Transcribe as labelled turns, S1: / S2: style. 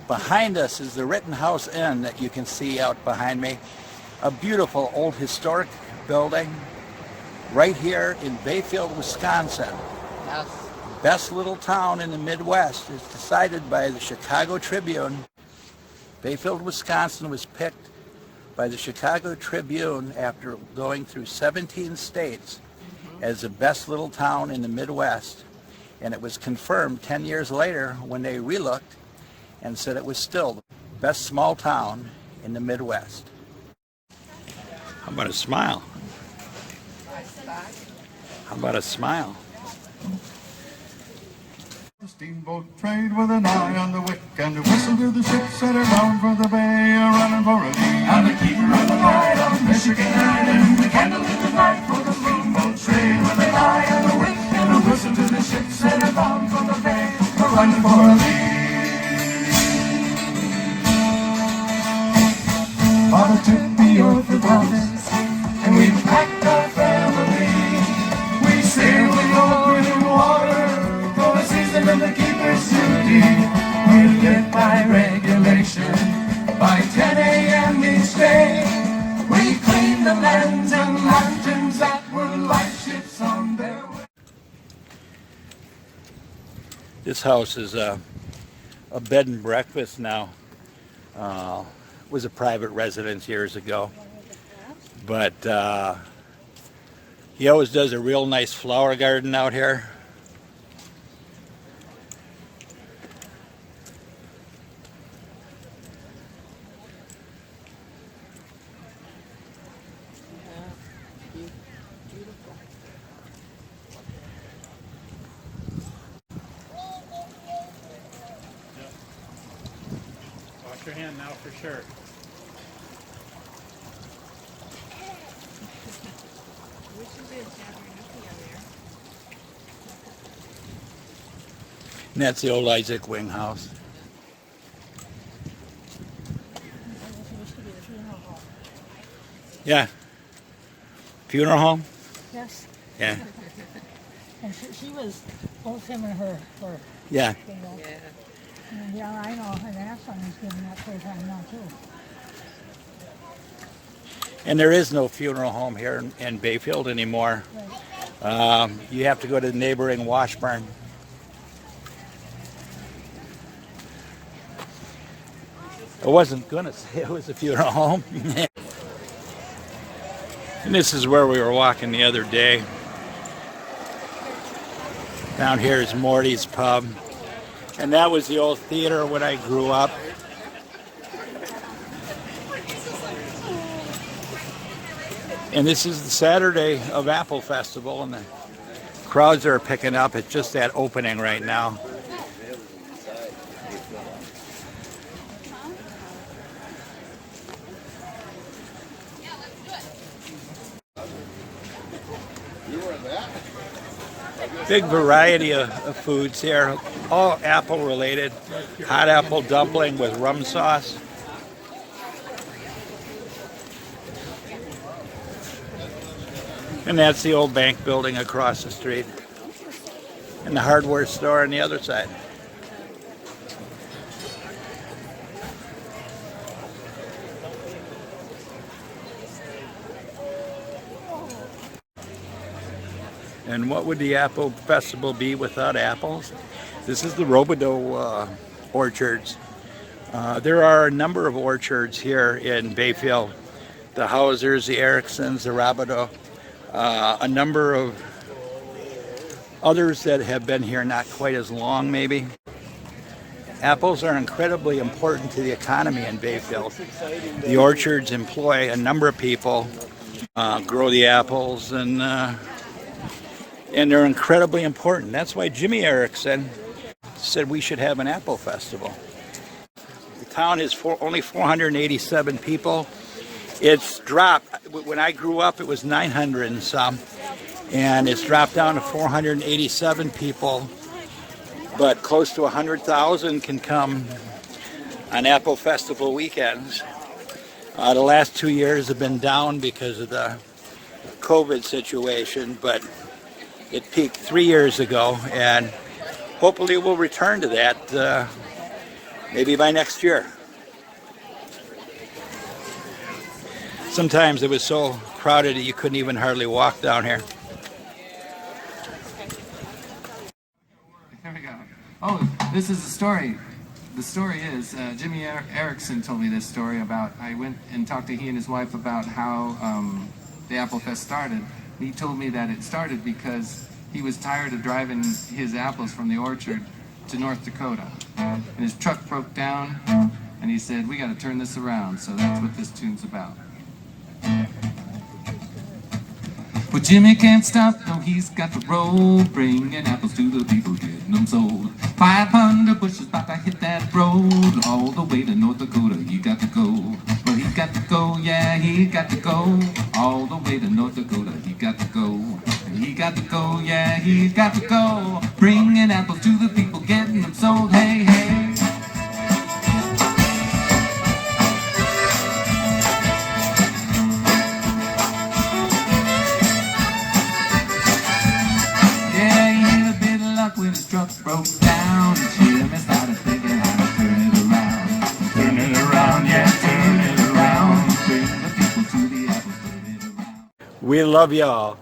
S1: Behind us is the Rittenhouse Inn that you can see out behind me. A beautiful old historic building right here in Bayfield, Wisconsin.
S2: Yes.
S1: Best little town in the Midwest is decided by the Chicago Tribune. Bayfield, Wisconsin was picked by the Chicago Tribune after going through 17 states as the best little town in the Midwest. And it was confirmed 10 years later when they relooked and said it was still the best small town in the Midwest. How about a smile? How about a smile?
S3: Steamboat trade with an eye on the wick and a whistle to the ships that are bound for the bay, running for a lee. And the keeper of the light on Michigan Island, the candle in the night for the steamboat trade with an eye on the wick and a whistle to the ships that are bound for the bay, running for a lee. Father took the oath of office and we packed our family. We sailed in open water, and the keeper's duty. We live by regulation, by 10 a.m. each day. We clean the lands and lanterns that were lightships on their way.
S1: This house is a bed and breakfast now. It was a private residence years ago. But he always does a real nice flower garden out here.
S4: Wash your hand now for sure.
S1: And that's the old Isaac Wing house. Yeah. Funeral home?
S5: Yes.
S1: Yeah.
S5: And she was both him and her.
S1: Yeah.
S5: You know. Yeah, I know. And that son is getting that full time now too.
S1: And there is no funeral home here in Bayfield anymore.
S5: Right.
S1: You have to go to the neighboring Washburn. I wasn't going to say it was a funeral home. And this is where we were walking the other day. Down here is Morty's Pub. And that was the old theater when I grew up. And this is the Saturday of Apple Festival, and the crowds are picking up. It's just that opening right now. Big variety of foods here, all apple related. Hot apple dumpling with rum sauce. And that's the old bank building across the street. And the hardware store on the other side. And what would the Apple Festival be without apples? This is the Robidoux orchards. There are a number of orchards here in Bayfield. The Hausers, the Ericksons, the Robidoux. A number of others that have been here not quite as long, maybe. Apples are incredibly important to the economy in Bayfield. The orchards employ a number of people, grow the apples, and they're incredibly important. That's why Jimmy Erickson said we should have an apple festival. The town is only 487 people. It's dropped. When I grew up, it was 900 and some, and it's dropped down to 487 people, but close to 100,000 can come on Apple Festival weekends. The last 2 years have been down because of the COVID situation, but it peaked 3 years ago, and hopefully we'll return to that Maybe by next year. Sometimes it was so crowded that you couldn't even hardly walk down here.
S2: Here we go. Oh, this is a story. The story is, Jimmy Erickson told me this story about, I went and talked to he and his wife about how the Apple Fest started. He told me that it started because he was tired of driving his apples from the orchard to North Dakota. And his truck broke down, and he said, we got to turn this around. So that's what this tune's about. Well, Jimmy can't stop, no, he's got to roll, bringing apples to the people, getting them sold. 500 bushels about to hit that road, all the way to North Dakota, he got to go. Well, he got to go, yeah, he got to go, all the way to North Dakota, he got to go. He got to go, yeah, he got to go, bringing apples to the people, getting them sold, hey, hey. When his truck broke down, and Jimmy started thinking how to turn it around. Turn it around, yeah, turn it around. Bring the people to the apple, turn it around.
S1: We love y'all.